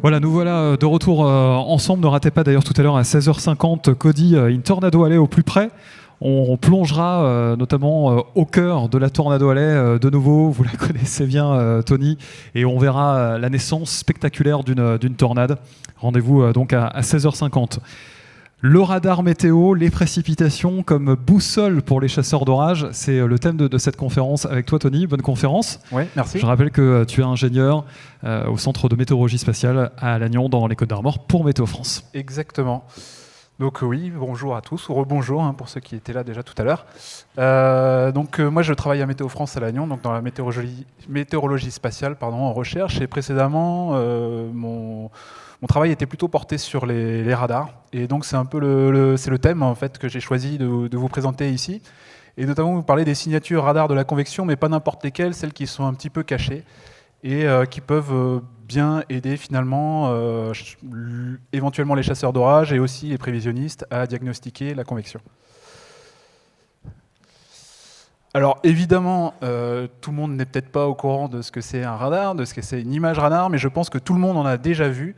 Voilà, nous voilà de retour ensemble. Ne ratez pas d'ailleurs tout à l'heure à 16h50 Cody In Tornado Alley au plus près. On plongera notamment au cœur de la Tornado Alley de nouveau. Vous la connaissez bien, Tony. Et on verra la naissance spectaculaire d'une tornade. Rendez-vous donc à 16h50. Le radar météo, les précipitations comme boussole pour les chasseurs d'orage, c'est le thème de cette conférence avec toi, Tony. Bonne conférence. Oui, merci. Je rappelle que tu es ingénieur au Centre de météorologie spatiale à Lannion, dans les Côtes-d'Armor, pour Météo France. Exactement. Donc oui, bonjour à tous, ou rebonjour pour ceux qui étaient là déjà tout à l'heure. Moi je travaille à Météo France à Lannion, donc dans la météorologie spatiale en recherche, et précédemment mon travail était plutôt porté sur les radars, et donc c'est un peu c'est le thème en fait que j'ai choisi de vous présenter ici, et notamment vous parler des signatures radars de la convection, mais pas n'importe lesquelles, celles qui sont un petit peu cachées et qui peuvent bien aider finalement éventuellement les chasseurs d'orage et aussi les prévisionnistes à diagnostiquer la convection. Alors évidemment, tout le monde n'est peut-être pas au courant de ce que c'est un radar, de ce que c'est une image radar, mais je pense que tout le monde en a déjà vu.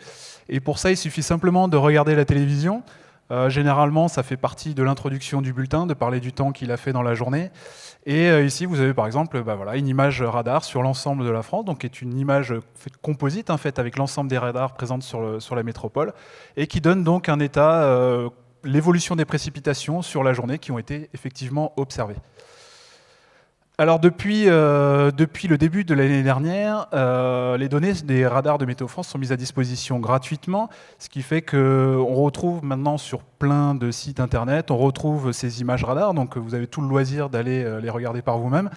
Et pour ça, il suffit simplement de regarder la télévision. Généralement, ça fait partie de l'introduction du bulletin, de parler du temps qu'il a fait dans la journée. Et ici, vous avez par exemple une image radar sur l'ensemble de la France, donc qui est une image composite faite avec l'ensemble des radars présents sur la métropole, et qui donne donc un état, l'évolution des précipitations sur la journée qui ont été effectivement observées. Alors depuis le début de l'année dernière, les données des radars de Météo France sont mises à disposition gratuitement, ce qui fait qu'on retrouve maintenant sur plein de sites internet, on retrouve ces images radars, donc vous avez tout le loisir d'aller les regarder par vous-même.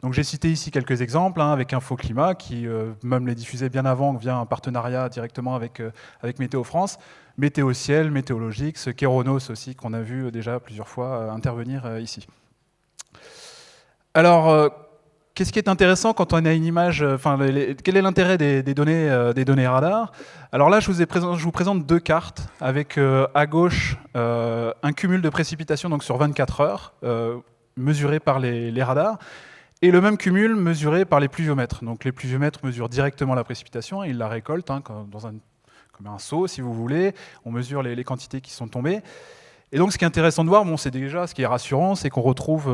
Donc j'ai cité ici quelques exemples avec Infoclimat, qui même les diffusait bien avant via un partenariat directement avec Météo France, Météo Ciel, Météologix, Kéronos aussi, qu'on a vu déjà plusieurs fois intervenir ici. Alors, qu'est-ce qui est intéressant quand on a une image, quel est l'intérêt des données radar? Alors là, je vous présente deux cartes avec à gauche un cumul de précipitations donc sur 24 heures mesuré par les radars, et le même cumul mesuré par les pluviomètres. Donc les pluviomètres mesurent directement la précipitation et ils la récoltent comme un seau, si vous voulez. On mesure les quantités qui sont tombées. Et donc, ce qui est intéressant de voir, c'est déjà ce qui est rassurant, c'est qu'on retrouve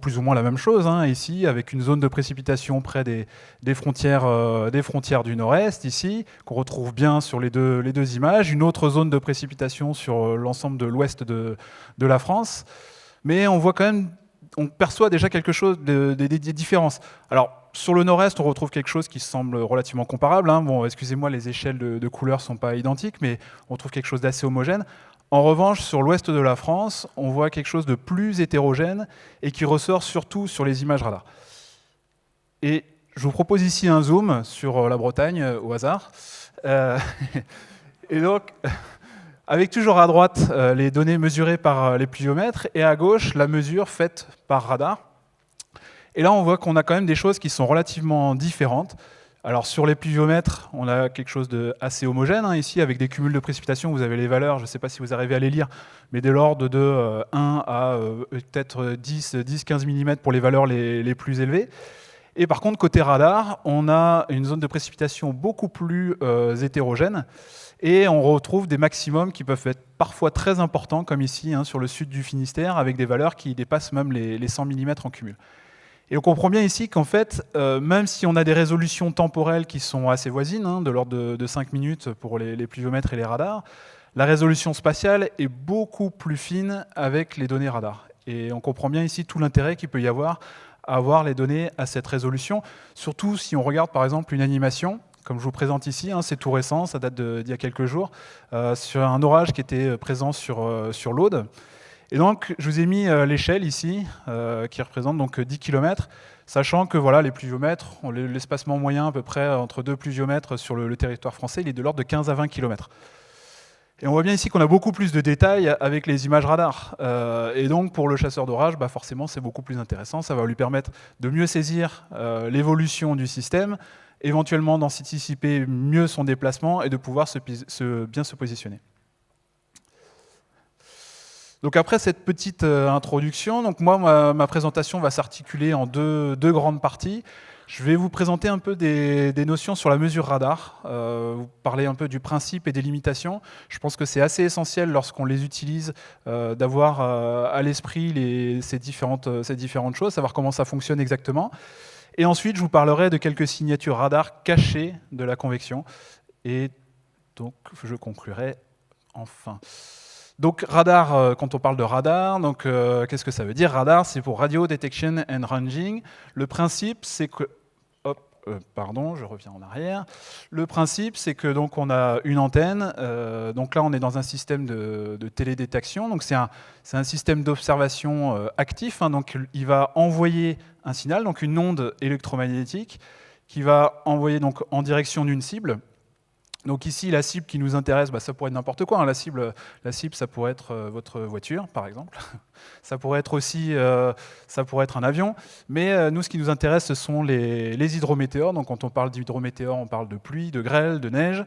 plus ou moins la même chose ici, avec une zone de précipitation près des frontières du nord-est, ici, qu'on retrouve bien sur les deux images, une autre zone de précipitation sur l'ensemble de l'ouest de la France. Mais on voit quand même, on perçoit déjà quelque chose des différences. Alors, sur le nord-est, on retrouve quelque chose qui semble relativement comparable. Bon, excusez-moi, les échelles de couleurs ne sont pas identiques, mais on trouve quelque chose d'assez homogène. En revanche, sur l'ouest de la France, on voit quelque chose de plus hétérogène et qui ressort surtout sur les images radar. Et je vous propose ici un zoom sur la Bretagne, au hasard. Et donc, avec toujours à droite les données mesurées par les pluviomètres et à gauche la mesure faite par radar. Et là, on voit qu'on a quand même des choses qui sont relativement différentes. Alors sur les pluviomètres, on a quelque chose d'assez homogène ici, avec des cumuls de précipitations. Vous avez les valeurs, je ne sais pas si vous arrivez à les lire, mais de l'ordre de 1 à peut-être 10-15 mm pour les valeurs les plus élevées. Et par contre, côté radar, on a une zone de précipitation beaucoup plus hétérogène, et on retrouve des maximums qui peuvent être parfois très importants, comme ici sur le sud du Finistère, avec des valeurs qui dépassent même les 100 mm en cumul. Et on comprend bien ici qu'en fait, même si on a des résolutions temporelles qui sont assez voisines, de l'ordre de 5 minutes pour les pluviomètres et les radars, la résolution spatiale est beaucoup plus fine avec les données radars. Et on comprend bien ici tout l'intérêt qu'il peut y avoir à avoir les données à cette résolution, surtout si on regarde par exemple une animation, comme je vous présente ici, c'est tout récent, ça date d'il y a quelques jours, sur un orage qui était présent sur l'Aude. Et donc, je vous ai mis l'échelle ici, qui représente donc 10 km, sachant que les pluviomètres, l'espacement moyen à peu près entre deux pluviomètres sur le territoire français, il est de l'ordre de 15 à 20 km. Et on voit bien ici qu'on a beaucoup plus de détails avec les images radar. Et donc, pour le chasseur d'orage, forcément, c'est beaucoup plus intéressant. Ça va lui permettre de mieux saisir l'évolution du système, éventuellement d'anticiper mieux son déplacement et de pouvoir bien se positionner. Donc après cette petite introduction, donc moi, ma présentation va s'articuler en deux grandes parties. Je vais vous présenter un peu des notions sur la mesure radar, vous parler un peu du principe et des limitations. Je pense que c'est assez essentiel lorsqu'on les utilise d'avoir à l'esprit ces différentes choses, savoir comment ça fonctionne exactement. Et ensuite, je vous parlerai de quelques signatures radar cachées de la convection. Et donc, je conclurai enfin. Donc radar, quand on parle de radar, qu'est-ce que ça veut dire? Radar, c'est pour Radio Detection and Ranging. Le principe, c'est que pardon, je reviens en arrière. Le principe, c'est que donc on a une antenne. Donc là, on est dans un système de télédétection. Donc c'est un système d'observation actif. Donc il va envoyer un signal, donc une onde électromagnétique, qui va envoyer donc en direction d'une cible. Donc ici, la cible qui nous intéresse, ça pourrait être n'importe quoi. La cible, ça pourrait être votre voiture, par exemple. Ça pourrait être aussi, ça pourrait être un avion. Mais nous, ce qui nous intéresse, ce sont les hydrométéores. Donc quand on parle d'hydrométéores, on parle de pluie, de grêle, de neige.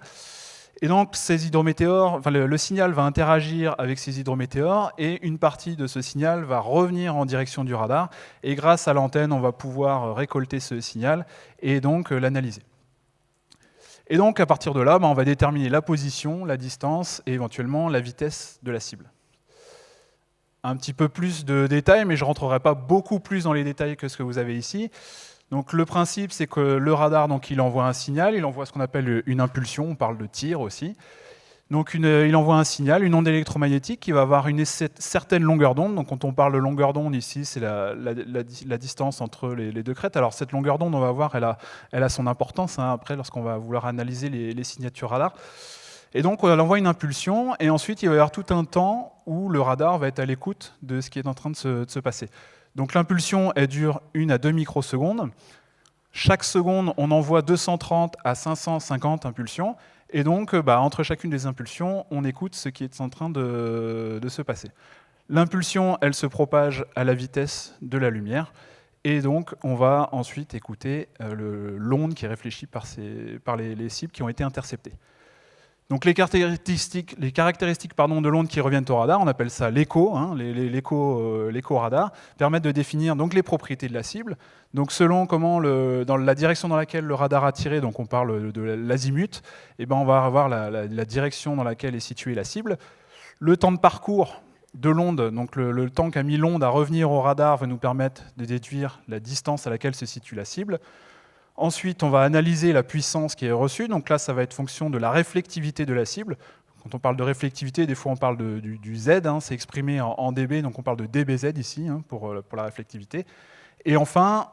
Et donc ces hydrométéores, le signal va interagir avec ces hydrométéores et une partie de ce signal va revenir en direction du radar. Et grâce à l'antenne, on va pouvoir récolter ce signal et donc l'analyser. Et donc, à partir de là, on va déterminer la position, la distance et éventuellement la vitesse de la cible. Un petit peu plus de détails, mais je ne rentrerai pas beaucoup plus dans les détails que ce que vous avez ici. Donc, le principe, c'est que le radar, il envoie un signal, il envoie ce qu'on appelle une impulsion, on parle de tir aussi. Donc, il envoie un signal, une onde électromagnétique qui va avoir une certaine longueur d'onde. Donc, quand on parle de longueur d'onde ici, c'est la distance entre les deux crêtes. Alors, cette longueur d'onde, on va voir, elle a son importance après, lorsqu'on va vouloir analyser les signatures radar. Et donc, elle envoie une impulsion, et ensuite, il va y avoir tout un temps où le radar va être à l'écoute de ce qui est en train de se passer. Donc, l'impulsion, elle dure 1 à 2 microsecondes. Chaque seconde, on envoie 230 à 550 impulsions. Et donc, entre chacune des impulsions, on écoute ce qui est en train de se passer. L'impulsion, elle se propage à la vitesse de la lumière. Et donc, on va ensuite écouter l'onde qui est réfléchie par les cibles qui ont été interceptées. Donc, les caractéristiques de l'onde qui reviennent au radar, on appelle ça l'écho, l'écho radar, permettent de définir donc, les propriétés de la cible. Donc, selon dans la direction dans laquelle le radar a tiré, donc on parle de l'azimut, on va avoir la direction dans laquelle est située la cible. Le temps de parcours de l'onde, donc le temps qu'a mis l'onde à revenir au radar, va nous permettre de déduire la distance à laquelle se situe la cible. Ensuite, on va analyser la puissance qui est reçue. Donc là, ça va être fonction de la réflectivité de la cible. Quand on parle de réflectivité, des fois on parle du Z, c'est exprimé en dB, donc on parle de dBz ici pour la réflectivité. Et enfin,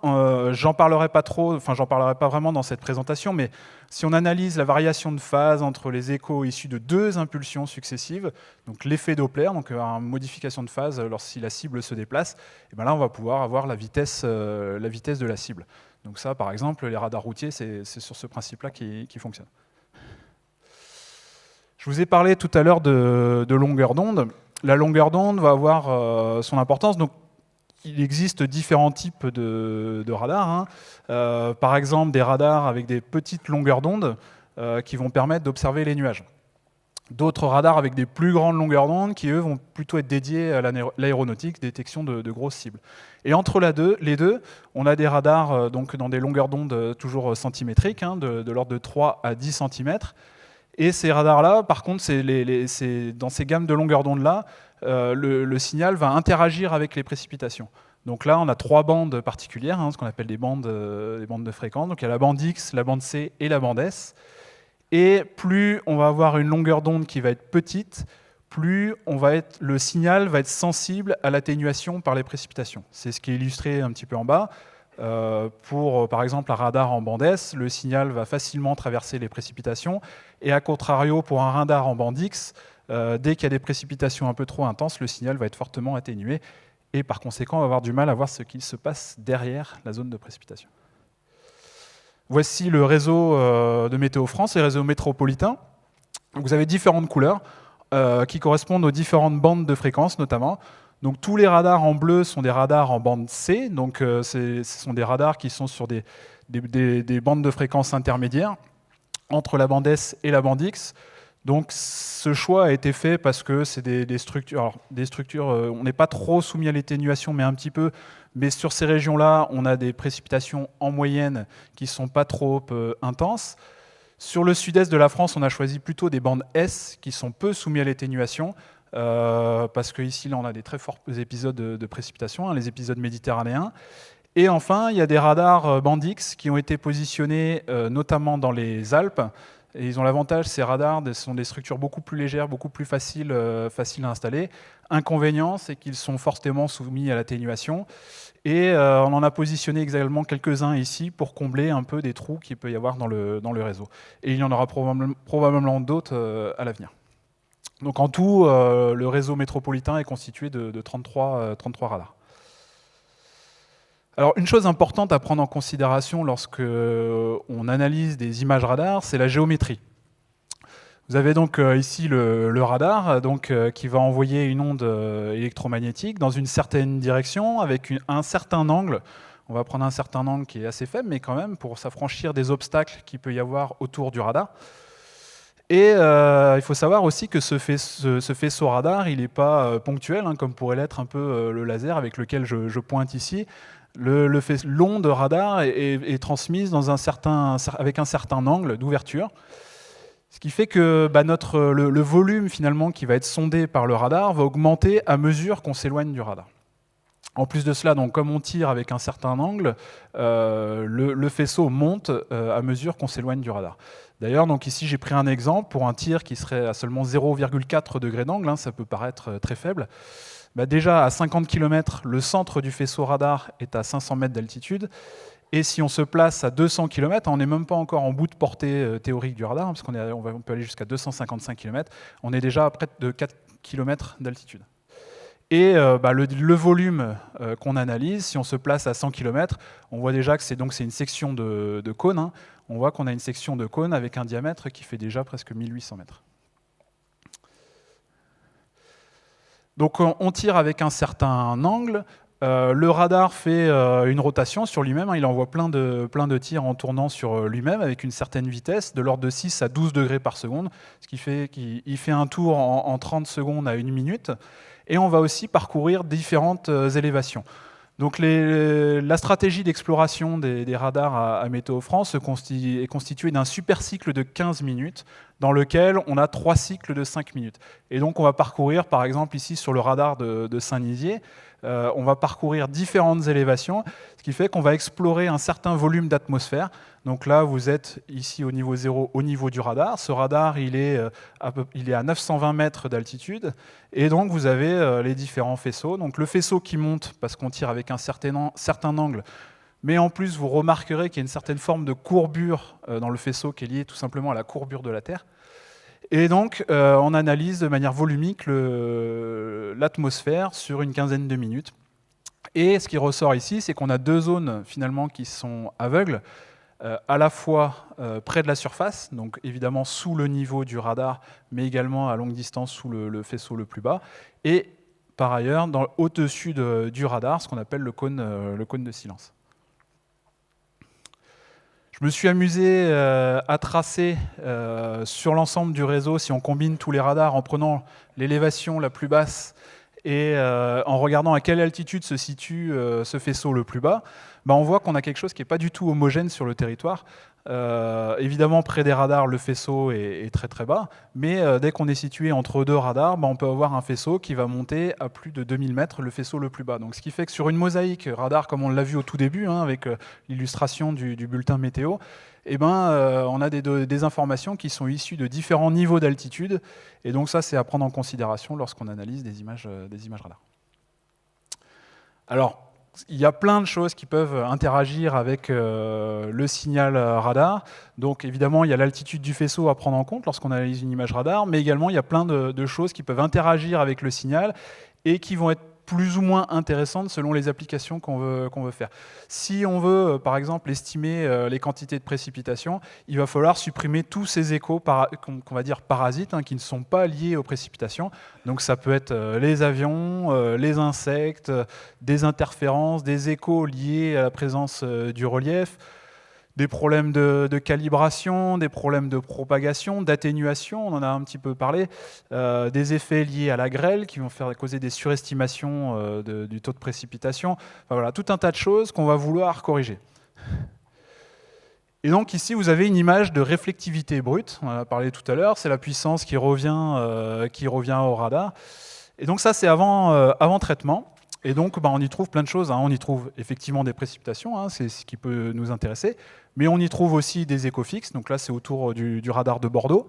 j'en parlerai pas vraiment dans cette présentation, mais si on analyse la variation de phase entre les échos issus de 2 impulsions successives, donc l'effet Doppler, donc une modification de phase lorsque la cible se déplace, et là on va pouvoir avoir la vitesse de la cible. Donc ça, par exemple, les radars routiers, c'est sur ce principe-là qui fonctionne. Je vous ai parlé tout à l'heure de longueur d'onde. La longueur d'onde va avoir son importance. Donc, il existe différents types de radars. Par exemple, des radars avec des petites longueurs d'onde qui vont permettre d'observer les nuages. D'autres radars avec des plus grandes longueurs d'onde qui, eux, vont plutôt être dédiés à l'aéronautique, détection de grosses cibles. Et entre les deux, on a des radars donc dans des longueurs d'onde toujours centimétriques, de l'ordre de 3 à 10 cm. Et ces radars-là, par contre, dans ces gammes de longueurs d'onde-là, le signal va interagir avec les précipitations. Donc là, on a 3 bandes particulières, ce qu'on appelle des bandes de fréquence. Donc il y a la bande X, la bande C et la bande S. Et plus on va avoir une longueur d'onde qui va être petite, plus le signal va être sensible à l'atténuation par les précipitations. C'est ce qui est illustré un petit peu en bas. Pour, par exemple, un radar en bande S, le signal va facilement traverser les précipitations. Et à contrario, pour un radar en bande X, dès qu'il y a des précipitations un peu trop intenses, le signal va être fortement atténué. Et par conséquent, on va avoir du mal à voir ce qui se passe derrière la zone de précipitation. Voici le réseau de Météo France, les réseaux métropolitains. Vous avez différentes couleurs qui correspondent aux différentes bandes de fréquences notamment. Donc tous les radars en bleu sont des radars en bande C, donc ce sont des radars qui sont sur des bandes de fréquences intermédiaires entre la bande S et la bande X. Donc ce choix a été fait parce que c'est des structures, on n'est pas trop soumis à l'atténuation, mais un petit peu. Mais sur ces régions-là, on a des précipitations en moyenne qui ne sont pas trop intenses. Sur le sud-est de la France, on a choisi plutôt des bandes S qui sont peu soumis à l'atténuation, parce qu'ici, là, on a des très forts épisodes de précipitation, les épisodes méditerranéens. Et enfin, il y a des radars bande X qui ont été positionnés notamment dans les Alpes. Et ils ont l'avantage, ces radars, ce sont des structures beaucoup plus légères, beaucoup plus faciles à installer. Inconvénient, c'est qu'ils sont fortement soumis à l'atténuation. Et on en a positionné également quelques-uns ici pour combler un peu des trous qu'il peut y avoir dans le réseau. Et il y en aura probablement d'autres à l'avenir. Donc en tout, le réseau métropolitain est constitué de 33 radars. Alors, une chose importante à prendre en considération lorsque on analyse des images radars, c'est la géométrie. Vous avez donc ici le radar qui va envoyer une onde électromagnétique dans une certaine direction avec un certain angle. On va prendre un certain angle qui est assez faible, mais quand même pour s'affranchir des obstacles qu'il peut y avoir autour du radar. Et il faut savoir aussi que ce faisceau radar, il n'est pas ponctuel, comme pourrait l'être un peu le laser avec lequel je pointe ici. L'onde radar est transmise avec un certain angle d'ouverture, ce qui fait que le volume finalement qui va être sondé par le radar va augmenter à mesure qu'on s'éloigne du radar. En plus de cela, donc, comme on tire avec un certain angle, le faisceau monte à mesure qu'on s'éloigne du radar. D'ailleurs, donc ici j'ai pris un exemple pour un tir qui serait à seulement 0,4 degrés d'angle, ça peut paraître très faible. Déjà à 50 km, le centre du faisceau radar est à 500 mètres d'altitude. Et si on se place à 200 km, on n'est même pas encore en bout de portée théorique du radar, parce on peut aller jusqu'à 255 km, on est déjà à près de 4 km d'altitude. Et le volume qu'on analyse, si on se place à 100 km, on voit déjà que c'est une section de cône. On voit qu'on a une section de cône avec un diamètre qui fait déjà presque 1800 mètres. Donc on tire avec un certain angle. Le radar fait une rotation sur lui-même. Il envoie plein de tirs en tournant sur lui-même avec une certaine vitesse, de l'ordre de 6 à 12 degrés par seconde, ce qui fait qu'il fait un tour en 30 secondes à 1 minute. Et on va aussi parcourir différentes élévations. Donc la stratégie d'exploration des radars à Météo France est constituée d'un super cycle de 15 minutes dans lequel on a 3 cycles de 5 minutes. Et donc on va parcourir, par exemple ici sur le radar de Saint-Nizier, on va parcourir différentes élévations, ce qui fait qu'on va explorer un certain volume d'atmosphère. Donc là, vous êtes ici au niveau 0, au niveau du radar. Ce radar, il est à 920 mètres d'altitude. Et donc, vous avez les différents faisceaux. Donc le faisceau qui monte, parce qu'on tire avec un certain angle, mais en plus, vous remarquerez qu'il y a une certaine forme de courbure dans le faisceau qui est liée tout simplement à la courbure de la Terre. Et donc, on analyse de manière volumique l'atmosphère sur une quinzaine de minutes. Et ce qui ressort ici, c'est qu'on a 2 zones finalement qui sont aveugles, à la fois près de la surface, donc évidemment sous le niveau du radar, mais également à longue distance sous le faisceau le plus bas, et par ailleurs au-dessus du radar, ce qu'on appelle le cône de silence. Je me suis amusé à tracer sur l'ensemble du réseau, si on combine tous les radars en prenant l'élévation la plus basse et en regardant à quelle altitude se situe ce faisceau le plus bas, on voit qu'on a quelque chose qui n'est pas du tout homogène sur le territoire. Évidemment, près des radars, le faisceau est très très bas, mais dès qu'on est situé entre 2 radars, on peut avoir un faisceau qui va monter à plus de 2000 mètres, le faisceau le plus bas. Donc, ce qui fait que sur une mosaïque radar, comme on l'a vu au tout début, avec l'illustration du bulletin météo, on a des informations qui sont issues de différents niveaux d'altitude, et donc ça, c'est à prendre en considération lorsqu'on analyse des images radar. Alors, il y a plein de choses qui peuvent interagir avec le signal radar. Donc évidemment, il y a l'altitude du faisceau à prendre en compte lorsqu'on analyse une image radar, mais également il y a plein de choses qui peuvent interagir avec le signal et qui vont être plus ou moins intéressantes selon les applications qu'on veut faire. Si on veut, par exemple, estimer les quantités de précipitations, il va falloir supprimer tous ces échos qu'on va dire parasites, qui ne sont pas liés aux précipitations. Donc ça peut être les avions, les insectes, des interférences, des échos liés à la présence du relief, Des problèmes de calibration, des problèmes de propagation, d'atténuation, on en a un petit peu parlé, des effets liés à la grêle qui vont causer des surestimations du taux de précipitation. Enfin, voilà, tout un tas de choses qu'on va vouloir corriger. Et donc ici, vous avez une image de réflectivité brute, on en a parlé tout à l'heure, c'est la puissance qui revient au radar. Et donc ça, c'est avant traitement. Et donc, on y trouve plein de choses. On y trouve effectivement des précipitations, c'est ce qui peut nous intéresser. Mais on y trouve aussi des échos fixes. Donc là, c'est autour du radar de Bordeaux.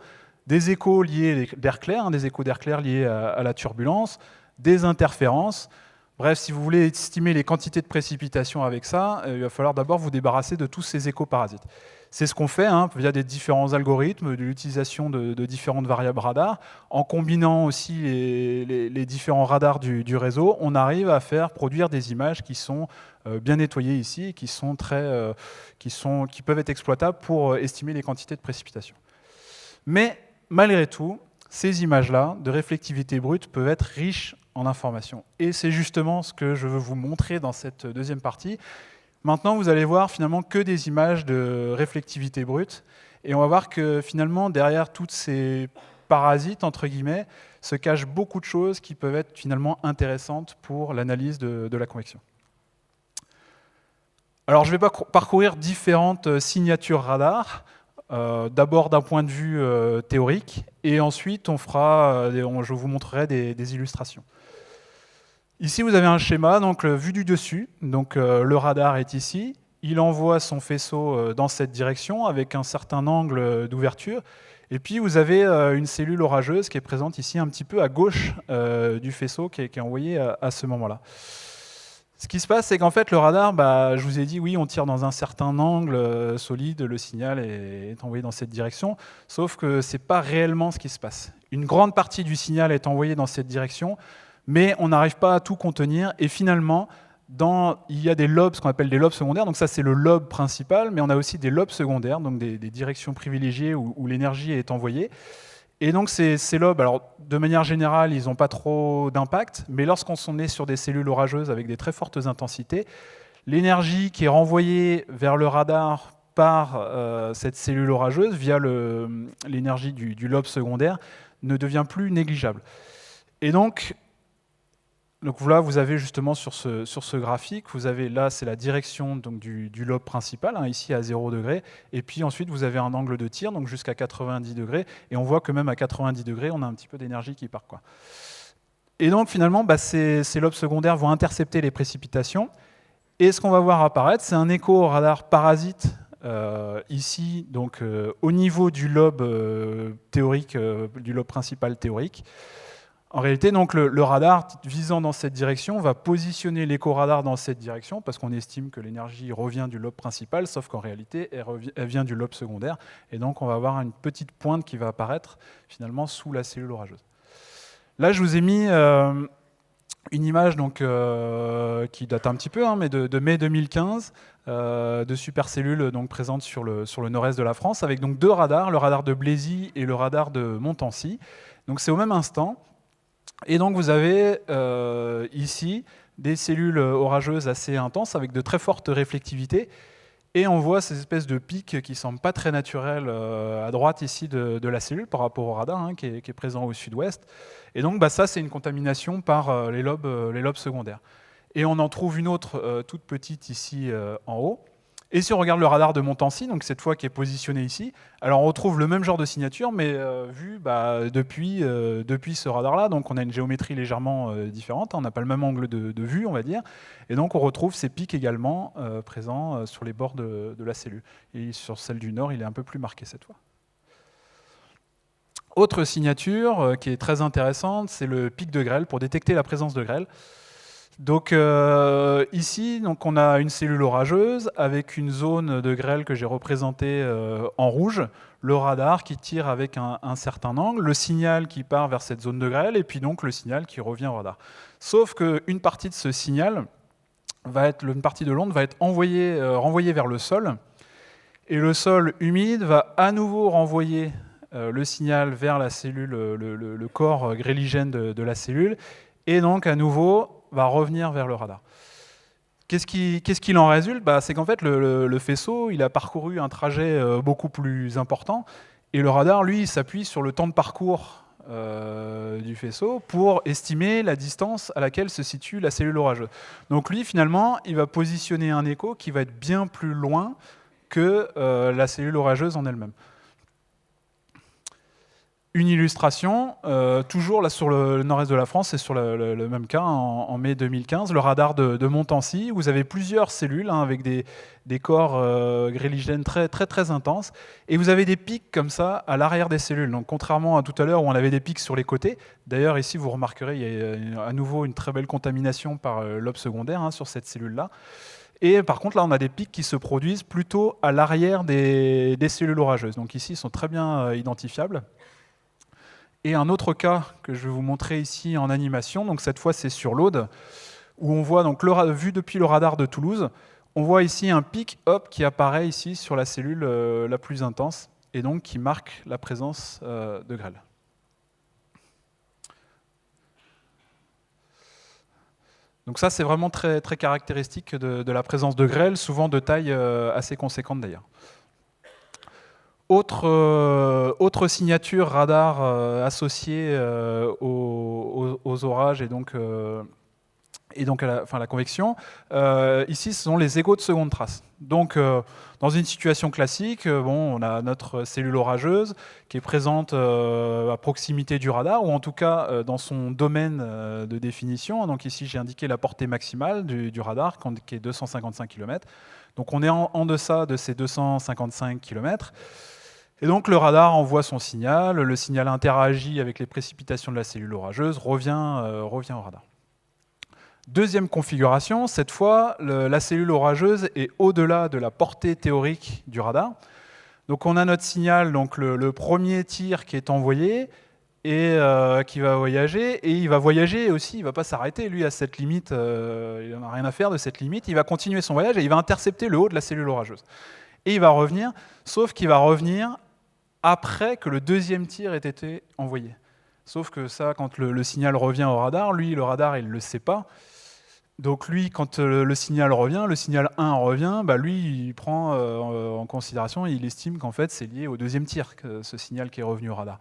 Des échos liés d'air clair, des échos d'air clair liés à la turbulence, des interférences. Bref, si vous voulez estimer les quantités de précipitations avec ça, il va falloir d'abord vous débarrasser de tous ces échos parasites. C'est ce qu'on fait via des différents algorithmes, de l'utilisation de différentes variables radars. En combinant aussi les différents radars du réseau, on arrive à faire produire des images qui sont bien nettoyées ici et qui peuvent être exploitables pour estimer les quantités de précipitations. Mais malgré tout, ces images-là de réflectivité brute peuvent être riches en informations. Et c'est justement ce que je veux vous montrer dans cette deuxième partie. Maintenant, vous allez voir finalement que des images de réflectivité brute. Et on va voir que finalement, derrière toutes ces parasites, entre guillemets, se cachent beaucoup de choses qui peuvent être finalement intéressantes pour l'analyse de la convection. Alors, je vais parcourir différentes signatures radar. D'abord d'un point de vue théorique, et ensuite je vous montrerai des illustrations. Ici, vous avez un schéma, donc vu du dessus. Donc, le radar est ici. Il envoie son faisceau dans cette direction avec un certain angle d'ouverture. Et puis, vous avez une cellule orageuse qui est présente ici un petit peu à gauche du faisceau qui est envoyé à ce moment-là. Ce qui se passe, c'est qu'en fait, le radar, je vous ai dit, oui, on tire dans un certain angle solide, le signal est envoyé dans cette direction, sauf que ce n'est pas réellement ce qui se passe. Une grande partie du signal est envoyée dans cette direction, mais on n'arrive pas à tout contenir, et finalement, il y a des lobes, ce qu'on appelle des lobes secondaires, donc ça c'est le lobe principal, mais on a aussi des lobes secondaires, donc des directions privilégiées où l'énergie est envoyée. Et donc ces lobes, alors de manière générale, ils n'ont pas trop d'impact, mais lorsqu'on est sur des cellules orageuses avec des très fortes intensités, l'énergie qui est renvoyée vers le radar par cette cellule orageuse via l'énergie du lobe secondaire ne devient plus négligeable. Et donc là, vous avez justement sur ce graphique, vous avez là, c'est la direction donc, du lobe principal, ici à 0 degré, et puis ensuite vous avez un angle de tir, donc jusqu'à 90 degrés, et on voit que même à 90 degrés, on a un petit peu d'énergie qui part, quoi. Et donc finalement, ces lobes secondaires vont intercepter les précipitations, et ce qu'on va voir apparaître, c'est un écho au radar parasite, ici, donc au niveau du lobe théorique, du lobe principal théorique. En réalité, donc, le radar visant dans cette direction va positionner l'écho-radar dans cette direction parce qu'on estime que l'énergie revient du lobe principal, sauf qu'en réalité, elle vient du lobe secondaire. Et donc, on va avoir une petite pointe qui va apparaître finalement sous la cellule orageuse. Là, je vous ai mis une image donc, qui date un petit peu, mais de mai 2015, de supercellules donc, présentes sur le nord-est de la France, avec donc deux radars, le radar de Blaisy et le radar de Montancy. Donc, c'est au même instant. Et donc vous avez ici des cellules orageuses assez intenses avec de très fortes réflectivités. Et on voit ces espèces de pics qui ne semblent pas très naturels à droite ici de la cellule par rapport au radar qui est présent au sud-ouest. Et donc ça, c'est une contamination par les lobes secondaires. Et on en trouve une autre toute petite ici en haut. Et si on regarde le radar de Montancy, donc cette fois qui est positionné ici, alors on retrouve le même genre de signature, mais vu depuis ce radar-là. Donc on a une géométrie légèrement différente, on n'a pas le même angle de vue, on va dire. Et donc on retrouve ces pics également présents sur les bords de la cellule. Et sur celle du nord, il est un peu plus marqué cette fois. Autre signature qui est très intéressante, c'est le pic de grêle, pour détecter la présence de grêle. Donc ici, donc, on a une cellule orageuse avec une zone de grêle que j'ai représentée en rouge, le radar qui tire avec un certain angle, le signal qui part vers cette zone de grêle, et puis donc le signal qui revient au radar. Sauf qu'une partie de ce signal, une partie de l'onde va être renvoyée vers le sol, et le sol humide va à nouveau renvoyer le signal vers la cellule, le corps gréligène de la cellule, et donc à nouveau va revenir vers le radar. Qu'est-ce qu'il en résulte? C'est qu'en fait, le faisceau, il a parcouru un trajet beaucoup plus important, et le radar, lui, s'appuie sur le temps de parcours du faisceau pour estimer la distance à laquelle se situe la cellule orageuse. Donc lui, finalement, il va positionner un écho qui va être bien plus loin que la cellule orageuse en elle-même. Une illustration, toujours là sur le nord-est de la France, c'est sur le même cas en mai 2015, le radar de Montancy. Vous avez plusieurs cellules avec des corps gréligènes très intenses, et vous avez des pics comme ça à l'arrière des cellules. Donc contrairement à tout à l'heure où on avait des pics sur les côtés, d'ailleurs ici vous remarquerez il y a à nouveau une très belle contamination par lobe secondaire sur cette cellule-là. Et par contre, là, on a des pics qui se produisent plutôt à l'arrière des cellules orageuses. Donc ici, ils sont très bien identifiables. Et un autre cas que je vais vous montrer ici en animation, donc cette fois c'est sur l'Aude, où on voit, donc, vu depuis le radar de Toulouse, on voit ici un pic qui apparaît ici sur la cellule la plus intense, et donc qui marque la présence de grêle. Donc ça c'est vraiment très caractéristique de la présence de grêle, souvent de taille assez conséquente d'ailleurs. Autre signature radar associée aux orages et donc à la convection, ici ce sont les échos de seconde trace. Donc dans une situation classique, on a notre cellule orageuse qui est présente à proximité du radar, ou en tout cas dans son domaine de définition. Donc ici j'ai indiqué la portée maximale du radar qui est 255 km. Donc on est en deçà de ces 255 km. Et donc le radar envoie son signal, le signal interagit avec les précipitations de la cellule orageuse, revient au radar. Deuxième configuration, cette fois, la cellule orageuse est au-delà de la portée théorique du radar. Donc on a notre signal, donc le premier tir qui est envoyé et qui va voyager, et il va voyager aussi, il ne va pas s'arrêter, lui, à cette limite, il n'en a rien à faire de cette limite, il va continuer son voyage et il va intercepter le haut de la cellule orageuse. Et il va revenir, sauf qu'il va revenir après que le deuxième tir ait été envoyé. Sauf que ça, quand le signal revient au radar, lui, le radar, il ne le sait pas. Donc lui, quand le signal revient, le signal 1 revient, lui, il prend en considération, il estime qu'en fait, c'est lié au deuxième tir, ce signal qui est revenu au radar.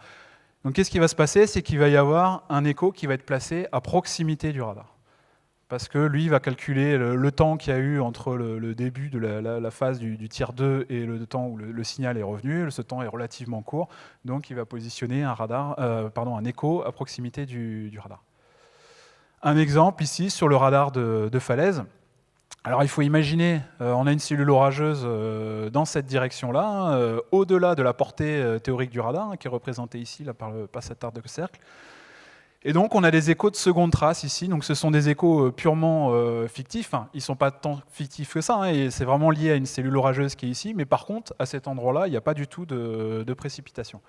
Donc qu'est-ce qui va se passer? C'est qu'il va y avoir un écho qui va être placé à proximité du radar. Parce que lui, il va calculer le temps qu'il y a eu entre le début de la phase du tir 2 et le temps où le signal est revenu. Ce temps est relativement court, donc il va positionner un écho à proximité du radar. Un exemple ici sur le radar de Falaise. Alors il faut imaginer, on a une cellule orageuse dans cette direction-là, au-delà de la portée théorique du radar, qui est représentée ici là, par cet arc de cercle. Et donc on a des échos de seconde trace ici, donc ce sont des échos purement fictifs, ils ne sont pas tant fictifs que ça, et c'est vraiment lié à une cellule orageuse qui est ici, mais par contre à cet endroit-là, il n'y a pas du tout de précipitation.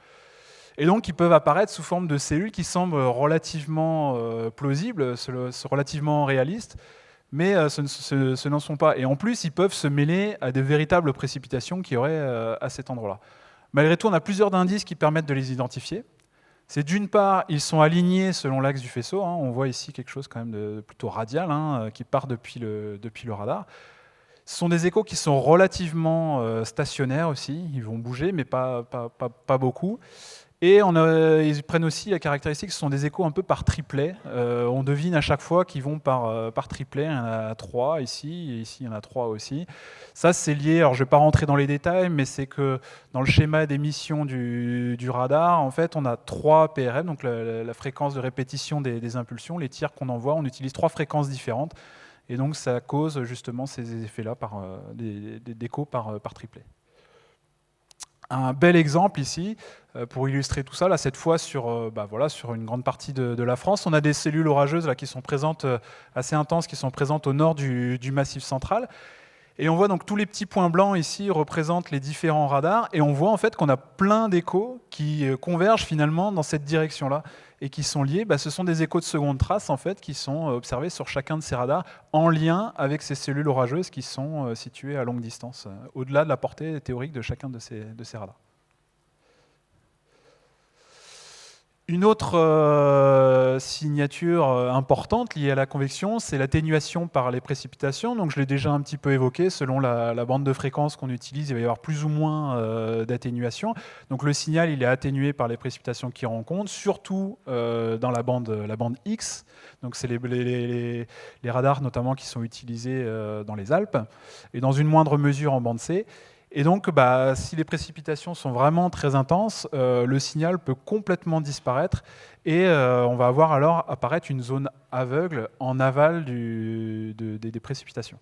Et donc ils peuvent apparaître sous forme de cellules qui semblent relativement plausibles, relativement réalistes, mais ce n'en sont pas. Et en plus, ils peuvent se mêler à de véritables précipitations qu'il y aurait à cet endroit-là. Malgré tout, on a plusieurs indices qui permettent de les identifier. C'est d'une part, ils sont alignés selon l'axe du faisceau. On voit ici quelque chose quand même de plutôt radial qui part depuis le radar. Ce sont des échos qui sont relativement stationnaires aussi. Ils vont bouger, mais pas beaucoup. Et ils prennent aussi la caractéristique que ce sont des échos un peu par triplet. On devine à chaque fois qu'ils vont par triplet. Il y en a 3 ici, et ici il y en a 3 aussi. Ça c'est lié, alors je ne vais pas rentrer dans les détails, mais c'est que dans le schéma d'émission du radar, en fait on a 3 PRM, donc la fréquence de répétition des impulsions, les tirs qu'on envoie, on utilise 3 fréquences différentes. Et donc ça cause justement ces effets-là d'échos par triplet. Un bel exemple ici, pour illustrer tout ça, là, cette fois sur une grande partie de la France, on a des cellules orageuses là, qui sont présentes, assez intenses, qui sont présentes au nord du Massif central. Et on voit donc tous les petits points blancs ici représentent les différents radars, et on voit en fait qu'on a plein d'échos qui convergent finalement dans cette direction-là, et qui sont liés, ce sont des échos de seconde trace en fait, qui sont observés sur chacun de ces radars, en lien avec ces cellules orageuses qui sont situées à longue distance, au-delà de la portée théorique de chacun de ces radars. Une autre signature importante liée à la convection, c'est l'atténuation par les précipitations. Donc, je l'ai déjà un petit peu évoqué. Selon la bande de fréquence qu'on utilise, il va y avoir plus ou moins d'atténuation. Donc, le signal, il est atténué par les précipitations qu'il rencontre, surtout dans la bande X. Donc, c'est les radars notamment qui sont utilisés dans les Alpes, et dans une moindre mesure en bande C. Et donc, si les précipitations sont vraiment très intenses, le signal peut complètement disparaître et on va avoir alors apparaître une zone aveugle en aval des précipitations.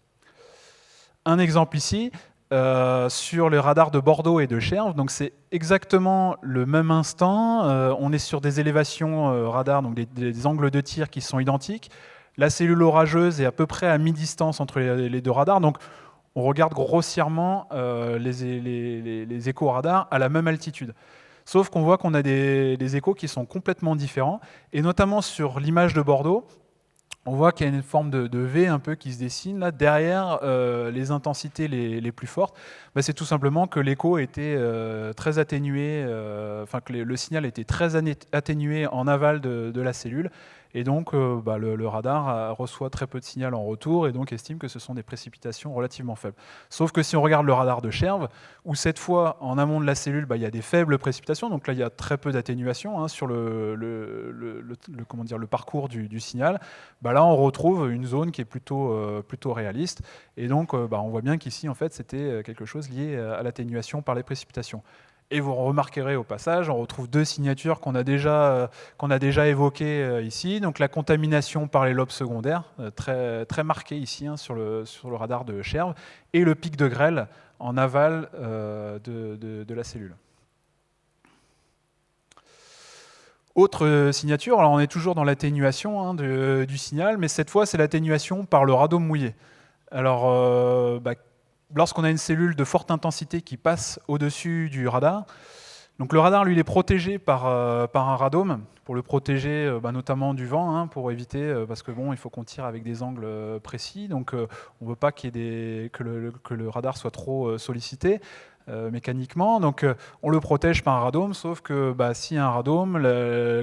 Un exemple ici, sur le radar de Bordeaux et de Cherves, donc c'est exactement le même instant. On est sur des élévations radar, donc des angles de tir qui sont identiques. La cellule orageuse est à peu près à mi-distance entre les deux radars. Donc, on regarde grossièrement les échos radars à la même altitude. Sauf qu'on voit qu'on a des échos qui sont complètement différents. Et notamment sur l'image de Bordeaux, on voit qu'il y a une forme de V un peu qui se dessine là, derrière les intensités les plus fortes. C'est tout simplement que l'écho était très atténué, que le signal était très atténué en aval de la cellule. Et donc, le radar reçoit très peu de signal en retour et donc estime que ce sont des précipitations relativement faibles. Sauf que si on regarde le radar de Cherves, où cette fois, en amont de la cellule, il y a des faibles précipitations, donc là, il y a très peu d'atténuation sur le parcours du signal, là, on retrouve une zone qui est plutôt réaliste. Et donc, on voit bien qu'ici, en fait, c'était quelque chose lié à l'atténuation par les précipitations. Et vous remarquerez au passage, on retrouve deux signatures qu'on a déjà évoquées ici. Donc la contamination par les lobes secondaires, très, très marquée ici sur le radar de Cherves, et le pic de grêle en aval de la cellule. Autre signature, alors on est toujours dans l'atténuation du signal, mais cette fois c'est l'atténuation par le radome mouillé. Alors, lorsqu'on a une cellule de forte intensité qui passe au-dessus du radar, donc le radar, lui, il est protégé par un radome, pour le protéger notamment du vent, pour éviter, parce que il faut qu'on tire avec des angles précis, donc on ne veut pas que le radar soit trop sollicité mécaniquement, donc on le protège par un radome, sauf que s'il y a un radome,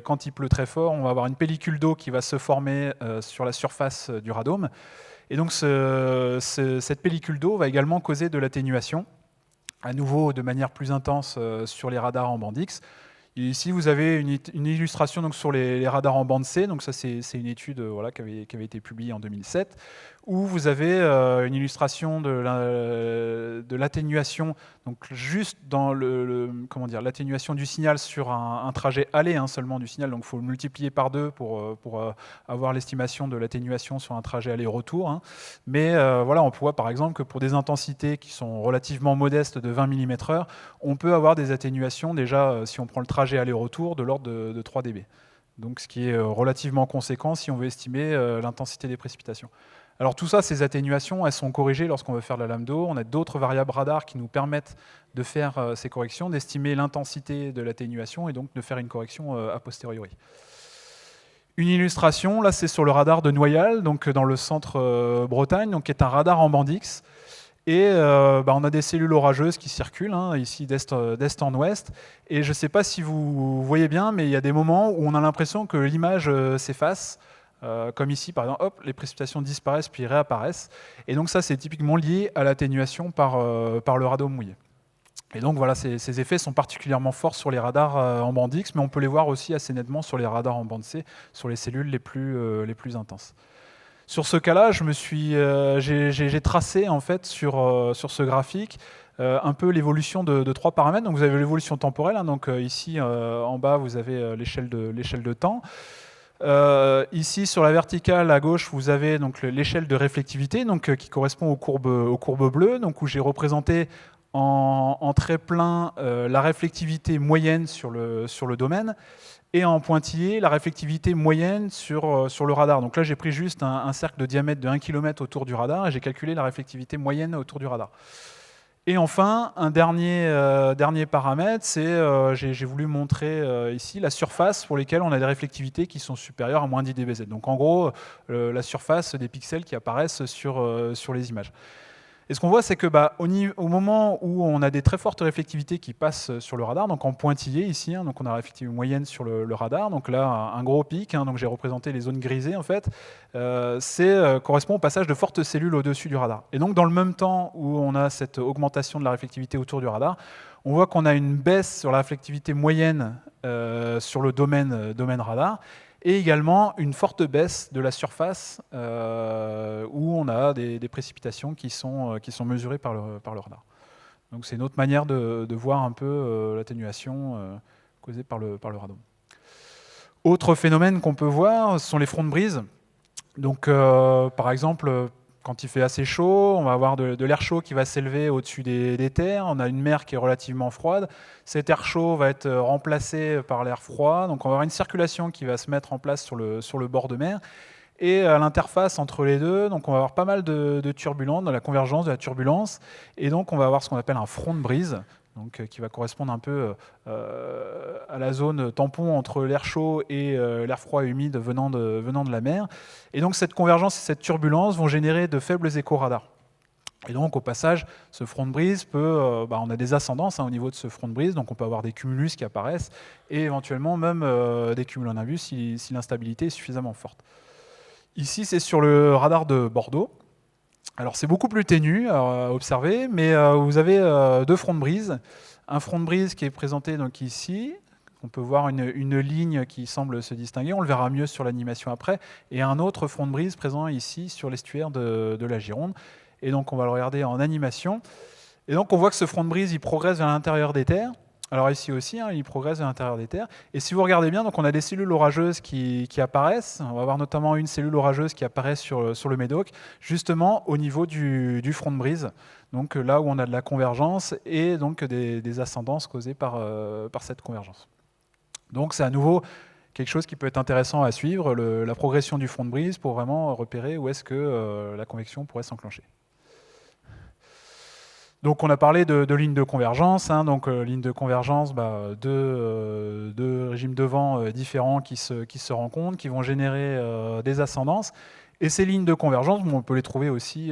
quand il pleut très fort, on va avoir une pellicule d'eau qui va se former sur la surface du radome. Et donc cette pellicule d'eau va également causer de l'atténuation, à nouveau de manière plus intense sur les radars en bande X. Et ici, vous avez une illustration donc, sur les radars en bande C. Donc ça, c'est une étude qui avait été publiée en 2007, où vous avez une illustration de l'atténuation, donc juste dans l'atténuation du signal sur un trajet aller seulement du signal. Donc il faut le multiplier par 2 pour avoir l'estimation de l'atténuation sur un trajet aller-retour. Mais on voit par exemple que pour des intensités qui sont relativement modestes de 20 mm/h, on peut avoir des atténuations déjà, si on prend le trajet aller-retour, de l'ordre de 3 dB. Donc ce qui est relativement conséquent si on veut estimer l'intensité des précipitations. Alors tout ça, ces atténuations, elles sont corrigées lorsqu'on veut faire de la lame d'eau. On a d'autres variables radar qui nous permettent de faire ces corrections, d'estimer l'intensité de l'atténuation et donc de faire une correction a posteriori. Une illustration, là c'est sur le radar de Noyal, donc dans le centre Bretagne, donc qui est un radar en bande X. Et on a des cellules orageuses qui circulent, ici d'est en ouest. Et je ne sais pas si vous voyez bien, mais il y a des moments où on a l'impression que l'image s'efface. Comme ici, par exemple, hop, les précipitations disparaissent puis réapparaissent. Et donc ça, c'est typiquement lié à l'atténuation par le radome mouillé. Et donc voilà, ces effets sont particulièrement forts sur les radars en bande X, mais on peut les voir aussi assez nettement sur les radars en bande C, sur les cellules les plus intenses. Sur ce cas-là, j'ai tracé en fait sur ce graphique un peu l'évolution de 3 paramètres. Donc vous avez l'évolution temporelle. Donc ici en bas, vous avez l'échelle de temps. Ici, sur la verticale à gauche, vous avez donc l'échelle de réflectivité, donc qui correspond aux courbes bleues, donc où j'ai représenté en trait plein la réflectivité moyenne sur le domaine, et en pointillé la réflectivité moyenne sur le radar. Donc là, j'ai pris juste un cercle de diamètre de 1 km autour du radar et j'ai calculé la réflectivité moyenne autour du radar. Et enfin, un dernier paramètre, c'est j'ai voulu montrer ici la surface pour lesquelles on a des réflectivités qui sont supérieures à moins 10 dBz. Donc en gros, la surface des pixels qui apparaissent sur les images. Et ce qu'on voit, c'est que au moment où on a des très fortes réflectivités qui passent sur le radar, donc en pointillé ici, hein, donc on a la réflectivité moyenne sur le radar, donc là un gros pic, hein, donc j'ai représenté les zones grisées en fait, correspond au passage de fortes cellules au-dessus du radar. Et donc dans le même temps où on a cette augmentation de la réflectivité autour du radar, on voit qu'on a une baisse sur la réflectivité moyenne sur le domaine radar, et également une forte baisse de la surface où on a des précipitations qui sont mesurées par le radar. Donc c'est une autre manière de voir un peu l'atténuation causée par le radon. Autre phénomène qu'on peut voir, ce sont les fronts de brise. Donc par exemple, quand il fait assez chaud, on va avoir de l'air chaud qui va s'élever au-dessus des terres. On a une mer qui est relativement froide. Cet air chaud va être remplacé par l'air froid. Donc on va avoir une circulation qui va se mettre en place sur le bord de mer. Et à l'interface entre les deux, donc on va avoir pas mal de turbulences, de la convergence, de la turbulence. Et donc on va avoir ce qu'on appelle un front de brise, donc, qui va correspondre un peu à la zone tampon entre l'air chaud et l'air froid et humide venant de la mer. Et donc cette convergence et cette turbulence vont générer de faibles échos radars. Et donc au passage, ce front de brise on a des ascendances au niveau de ce front de brise, donc on peut avoir des cumulus qui apparaissent et éventuellement même des cumulonimbus si l'instabilité est suffisamment forte. Ici, c'est sur le radar de Bordeaux. Alors c'est beaucoup plus ténu à observer, mais vous avez deux fronts de brise. Un front de brise qui est présenté donc ici. On peut voir une ligne qui semble se distinguer. On le verra mieux sur l'animation après. Et un autre front de brise présent ici sur l'estuaire de la Gironde. Et donc on va le regarder en animation. Et donc on voit que ce front de brise, il progresse vers l'intérieur des terres. Alors ici aussi, il progresse vers l'intérieur des terres. Et si vous regardez bien, donc on a des cellules orageuses qui apparaissent. On va avoir notamment une cellule orageuse qui apparaît sur le Médoc, justement au niveau du front de brise. Donc là où on a de la convergence et donc des ascendances causées par cette convergence. Donc c'est à nouveau quelque chose qui peut être intéressant à suivre, la progression du front de brise pour vraiment repérer où est-ce que la convection pourrait s'enclencher. Donc on a parlé de lignes de convergence, donc lignes de convergence, deux régimes de vent différents qui se rencontrent, qui vont générer des ascendances. Et ces lignes de convergence, on peut les trouver aussi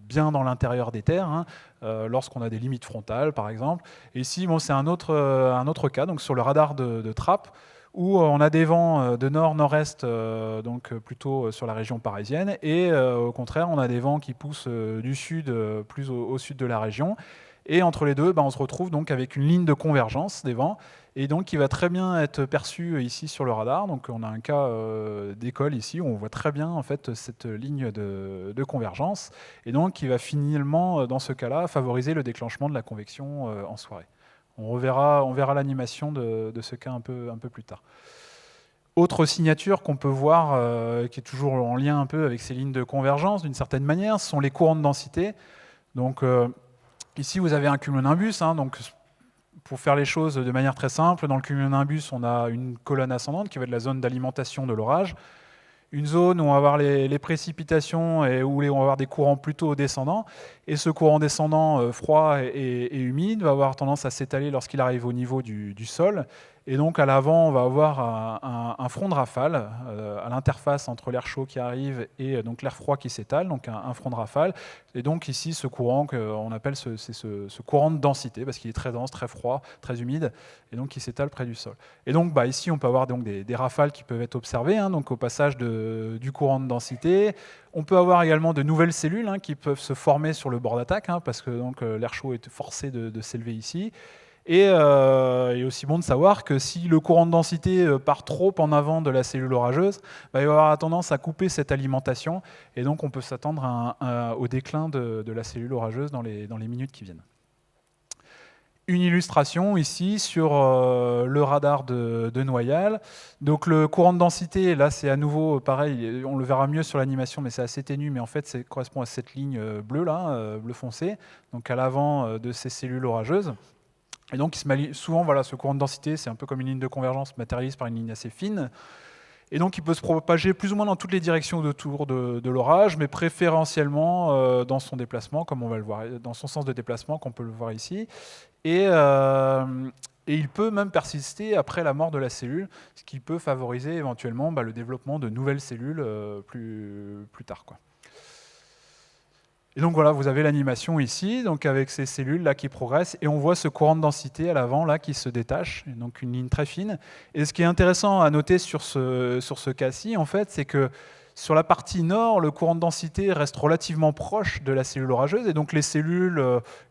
bien dans l'intérieur des terres, lorsqu'on a des limites frontales par exemple. Et ici, c'est un autre cas, donc sur le radar de Trappes, où on a des vents de nord-nord-est, donc plutôt sur la région parisienne, et au contraire, on a des vents qui poussent du sud, plus au sud de la région. Et entre les deux, on se retrouve donc avec une ligne de convergence des vents, et donc qui va très bien être perçue ici sur le radar. Donc on a un cas d'école ici où on voit très bien en fait cette ligne de convergence, et donc qui va finalement, dans ce cas-là, favoriser le déclenchement de la convection en soirée. On verra l'animation de ce cas un peu plus tard. Autre signature qu'on peut voir, qui est toujours en lien un peu avec ces lignes de convergence, d'une certaine manière, ce sont les courants de densité. Donc ici, vous avez un cumulonimbus. Donc, pour faire les choses de manière très simple, dans le cumulonimbus, on a une colonne ascendante qui va être la zone d'alimentation de l'orage. Une zone où on va avoir les précipitations et où on va avoir des courants plutôt descendants. Et ce courant descendant froid et humide va avoir tendance à s'étaler lorsqu'il arrive au niveau du sol. Et donc à l'avant, on va avoir un front de rafale à l'interface entre l'air chaud qui arrive et donc l'air froid qui s'étale, donc un front de rafale. Et donc ici, ce courant qu'on appelle ce courant de densité, parce qu'il est très dense, très froid, très humide, et donc qui s'étale près du sol. Et donc ici, on peut avoir donc des rafales qui peuvent être observées, donc au passage du courant de densité. On peut avoir également de nouvelles cellules qui peuvent se former sur le bord d'attaque, parce que l'air chaud est forcé de s'élever ici. Et il est aussi bon de savoir que si le courant de densité part trop en avant de la cellule orageuse, il va y avoir tendance à couper cette alimentation, et donc on peut s'attendre au déclin de la cellule orageuse dans les minutes qui viennent. Une illustration ici sur le radar de Noyal. Donc le courant de densité, là c'est à nouveau pareil, on le verra mieux sur l'animation, mais c'est assez ténu, mais en fait ça correspond à cette ligne bleue là, bleu foncé, donc à l'avant de ces cellules orageuses. Et donc, souvent, ce courant de densité, c'est un peu comme une ligne de convergence, matérialise par une ligne assez fine. Et donc, il peut se propager plus ou moins dans toutes les directions autour de l'orage, mais préférentiellement dans son déplacement, comme on va le voir, dans son sens de déplacement, comme on peut le voir ici. Et il peut même persister après la mort de la cellule, ce qui peut favoriser éventuellement le développement de nouvelles cellules plus tard, quoi. Et donc voilà, vous avez l'animation ici, donc avec ces cellules là qui progressent, et on voit ce courant de densité à l'avant là qui se détache, donc une ligne très fine. Et ce qui est intéressant à noter sur ce cas-ci, en fait, c'est que sur la partie nord, le courant de densité reste relativement proche de la cellule orageuse, et donc les cellules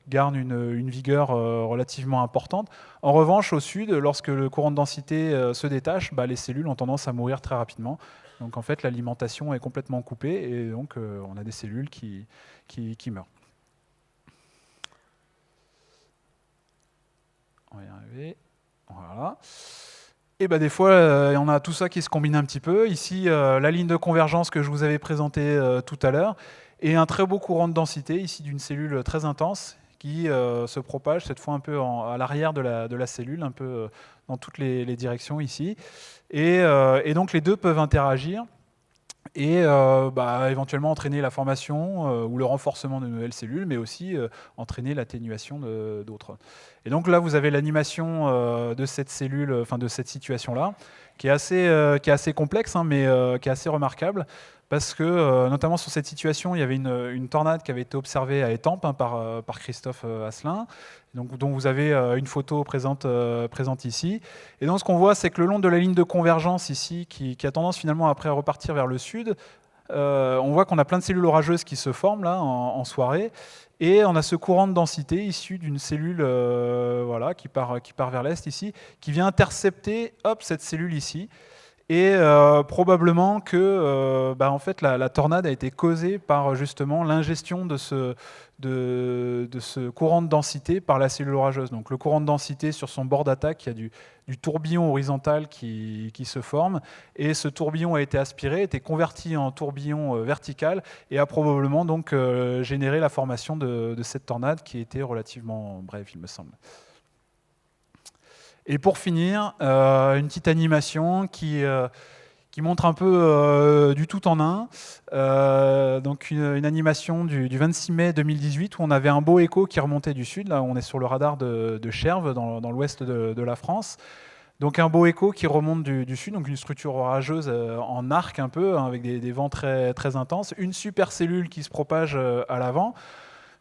gardent une vigueur relativement importante. En revanche, au sud, lorsque le courant de densité se détache, les cellules ont tendance à mourir très rapidement. Donc en fait, l'alimentation est complètement coupée, et donc on a des cellules qui meurent. On va y arriver. Voilà. Et des fois, on a tout ça qui se combine un petit peu. Ici, la ligne de convergence que je vous avais présentée tout à l'heure, et un très beau courant de densité, ici d'une cellule très intense, qui se propage cette fois un peu à l'arrière de la cellule, un peu dans toutes les directions ici. Et donc les deux peuvent interagir et éventuellement entraîner la formation ou le renforcement de nouvelles cellules, mais aussi entraîner l'atténuation d'autres. Et donc là, vous avez l'animation de cette cellule, enfin de cette situation-là, qui est assez complexe, hein, mais qui est assez remarquable, parce que notamment sur cette situation, il y avait une tornade qui avait été observée à Étampes par Christophe Asselin, donc, dont vous avez une photo présente ici. Et donc ce qu'on voit, c'est que le long de la ligne de convergence ici, qui a tendance finalement après à repartir vers le sud, on voit qu'on a plein de cellules orageuses qui se forment là en soirée, et on a ce courant de densité issu d'une cellule voilà, qui part vers l'est ici, qui vient intercepter cette cellule ici. Et probablement que en fait, la tornade a été causée par justement l'ingestion de ce courant de densité par la cellule orageuse. Donc le courant de densité sur son bord d'attaque, il y a du tourbillon horizontal qui se forme, et ce tourbillon a été aspiré, a été converti en tourbillon vertical, et a probablement donc généré la formation de cette tornade qui était relativement brève, il me semble. Et pour finir, une petite animation qui montre un peu du tout en un. Donc une animation du 26 mai 2018 où on avait un beau écho qui remontait du sud. Là, on est sur le radar de Cherves, dans l'ouest de la France. Donc un beau écho qui remonte du sud, donc une structure orageuse en arc un peu, hein, avec des vents très, très intenses. Une super cellule qui se propage à l'avant.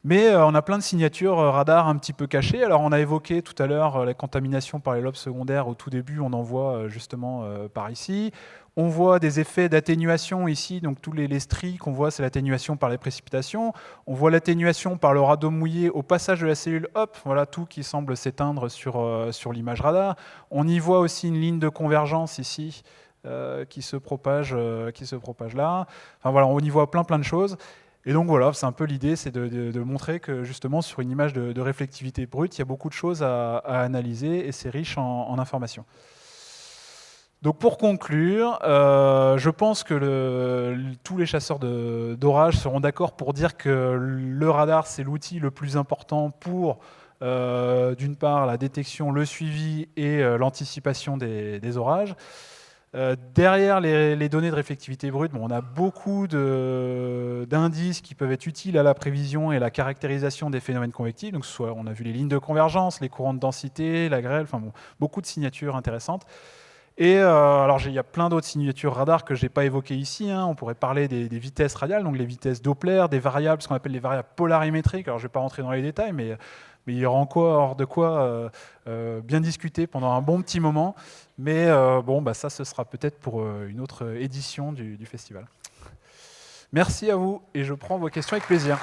Mais on a plein de signatures radar un petit peu cachées. Alors on a évoqué tout à l'heure la contamination par les lobes secondaires. Au tout début, on en voit justement par ici. On voit des effets d'atténuation ici. Donc tous les stries qu'on voit, c'est l'atténuation par les précipitations. On voit l'atténuation par le radeau mouillé au passage de la cellule. Hop, voilà tout qui semble s'éteindre sur l'image radar. On y voit aussi une ligne de convergence ici qui se propage là. Enfin voilà, on y voit plein de choses. Et donc voilà, c'est un peu l'idée, c'est de montrer que justement sur une image de réflectivité brute, il y a beaucoup de choses à analyser, et c'est riche en informations. Donc pour conclure, je pense que tous les chasseurs d'orage seront d'accord pour dire que le radar, c'est l'outil le plus important pour, d'une part, la détection, le suivi et l'anticipation des orages. Derrière les données de réflectivité brute, on a beaucoup d'indices qui peuvent être utiles à la prévision et la caractérisation des phénomènes convectifs. Donc, on a vu les lignes de convergence, les courants de densité, la grêle, beaucoup de signatures intéressantes. Et alors, il y a plein d'autres signatures radar que je n'ai pas évoquées ici. Hein. On pourrait parler des vitesses radiales, donc les vitesses Doppler, des variables, ce qu'on appelle les variables polarimétriques. Alors, je ne vais pas rentrer dans les détails, mais il y aura encore de quoi bien discuter pendant un bon petit moment. Mais ça, ce sera peut-être pour une autre édition du festival. Merci à vous, et je prends vos questions avec plaisir.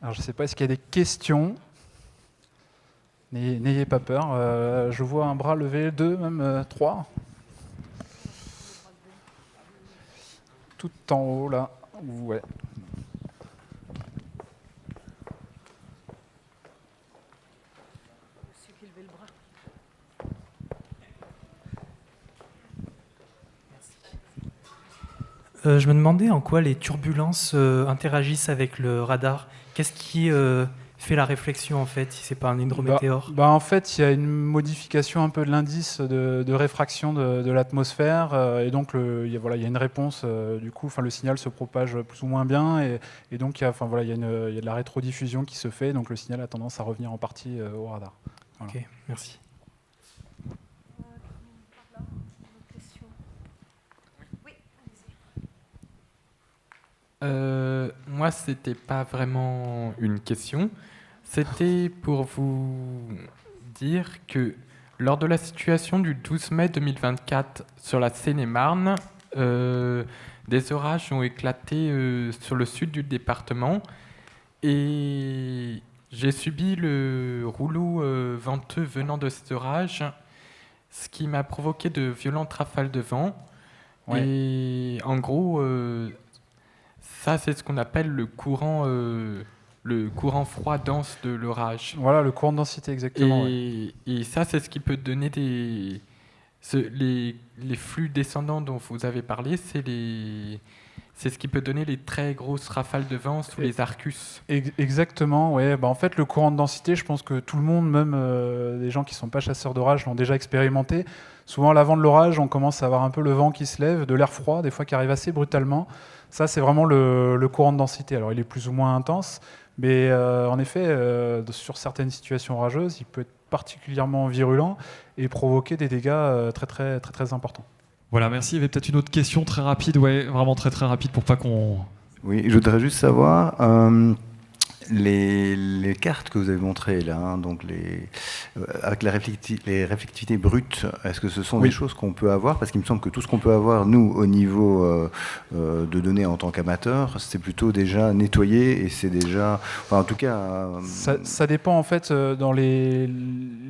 Alors, je ne sais pas, est-ce qu'il y a des questions ? N'ayez pas peur. Je vois un bras levé, 2, même 3. Tout en haut, là. Ouais. Je me demandais en quoi les turbulences interagissent avec le radar. Qu'est-ce qui fait la réflexion en fait, si c'est pas un hydrométéore? En fait, il y a une modification un peu de l'indice de réfraction de l'atmosphère, et donc il y a une réponse. Du coup, le signal se propage plus ou moins bien, et donc il y a de la rétrodiffusion qui se fait, donc le signal a tendance à revenir en partie au radar. Voilà. Ok, merci. Moi, c'était pas vraiment une question. C'était pour vous dire que lors de la situation du 12 mai 2024 sur la Seine-et-Marne, des orages ont éclaté sur le sud du département et j'ai subi le rouleau venteux venant de cet orage, ce qui m'a provoqué de violentes rafales de vent. Ouais. Et en gros, ça, c'est ce qu'on appelle le courant froid dense de l'orage. Voilà, le courant de densité, exactement. Et ça, c'est ce qui peut donner les flux descendants dont vous avez parlé, c'est ce qui peut donner les très grosses rafales de vent sous les Arcus. Exactement, ouais. En fait, le courant de densité, je pense que tout le monde, même des gens qui ne sont pas chasseurs d'orage, l'ont déjà expérimenté. Souvent, à l'avant de l'orage, on commence à avoir un peu le vent qui se lève, de l'air froid, des fois qui arrive assez brutalement. Ça, c'est vraiment le courant de densité. Alors, il est plus ou moins intense, mais en effet, sur certaines situations orageuses, il peut être particulièrement virulent et provoquer des dégâts très, très, très, très importants. Voilà, merci. Il y avait peut-être une autre question très rapide, ouais, vraiment très très rapide pour pas qu'on... Oui, je voudrais juste savoir, les cartes que vous avez montrées là, hein, donc avec les réflectivités brutes, est-ce que ce sont des choses qu'on peut avoir? Parce qu'il me semble que tout ce qu'on peut avoir, nous, au niveau de données en tant qu'amateur, c'est plutôt déjà nettoyé et c'est déjà... Enfin, en tout cas... Ça dépend, en fait, dans les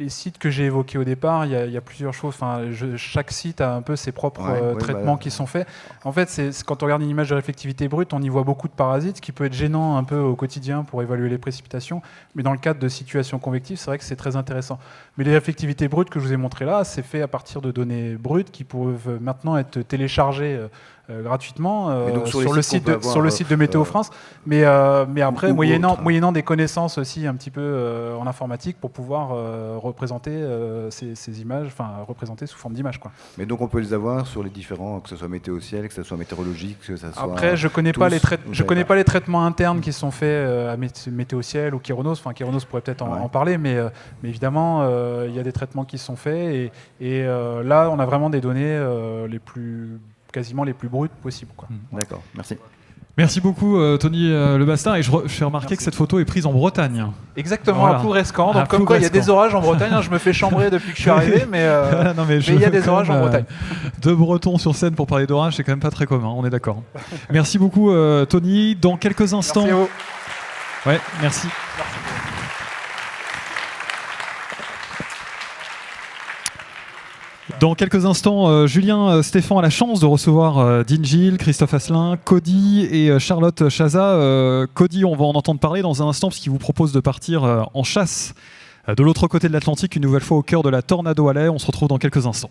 sites que j'ai évoqués au départ, il y a plusieurs choses. Enfin, chaque site a un peu ses propres traitements qui sont faits. En fait, quand on regarde une image de réflectivité brute, on y voit beaucoup de parasites, ce qui peut être gênant un peu au quotidien pour évaluer les précipitations, mais dans le cadre de situations convectives, c'est vrai que c'est très intéressant. Mais les réflectivités brutes que je vous ai montrées là, c'est fait à partir de données brutes qui peuvent maintenant être téléchargées gratuitement sur le site de Météo France, mais après, moyennant des connaissances aussi un petit peu en informatique pour pouvoir représenter ces images, enfin représenter sous forme d'images, quoi. Mais donc on peut les avoir sur les différents, que ce soit météo-ciel, que ce soit météorologique, que ça soit... Après, je connais pas les traitements internes qui sont faits à Météo-ciel ou Kéronos. Enfin, Kéronos pourrait peut-être en parler, mais évidemment, il y a des traitements qui sont faits et là, on a vraiment des données quasiment les plus brutes possibles, quoi. D'accord, merci. Merci beaucoup Tony Lebastin, et je fais remarquer que cette photo est prise en Bretagne. Exactement, voilà. À Plougrescan. Donc comme quoi il y a des orages en Bretagne, je me fais chambrer depuis que je suis arrivé, mais il y a des orages en Bretagne. Deux Bretons sur scène pour parler d'orage, c'est quand même pas très commun, on est d'accord. Merci beaucoup Tony. Dans quelques instants... Merci à vous. Ouais, merci. Dans quelques instants, Julien Stéphan a la chance de recevoir Dean Gilles, Christophe Asselin, Cody et Charlotte Chaza. Cody, on va en entendre parler dans un instant parce qu'il vous propose de partir en chasse de l'autre côté de l'Atlantique, une nouvelle fois au cœur de la Tornado Alley. On se retrouve dans quelques instants.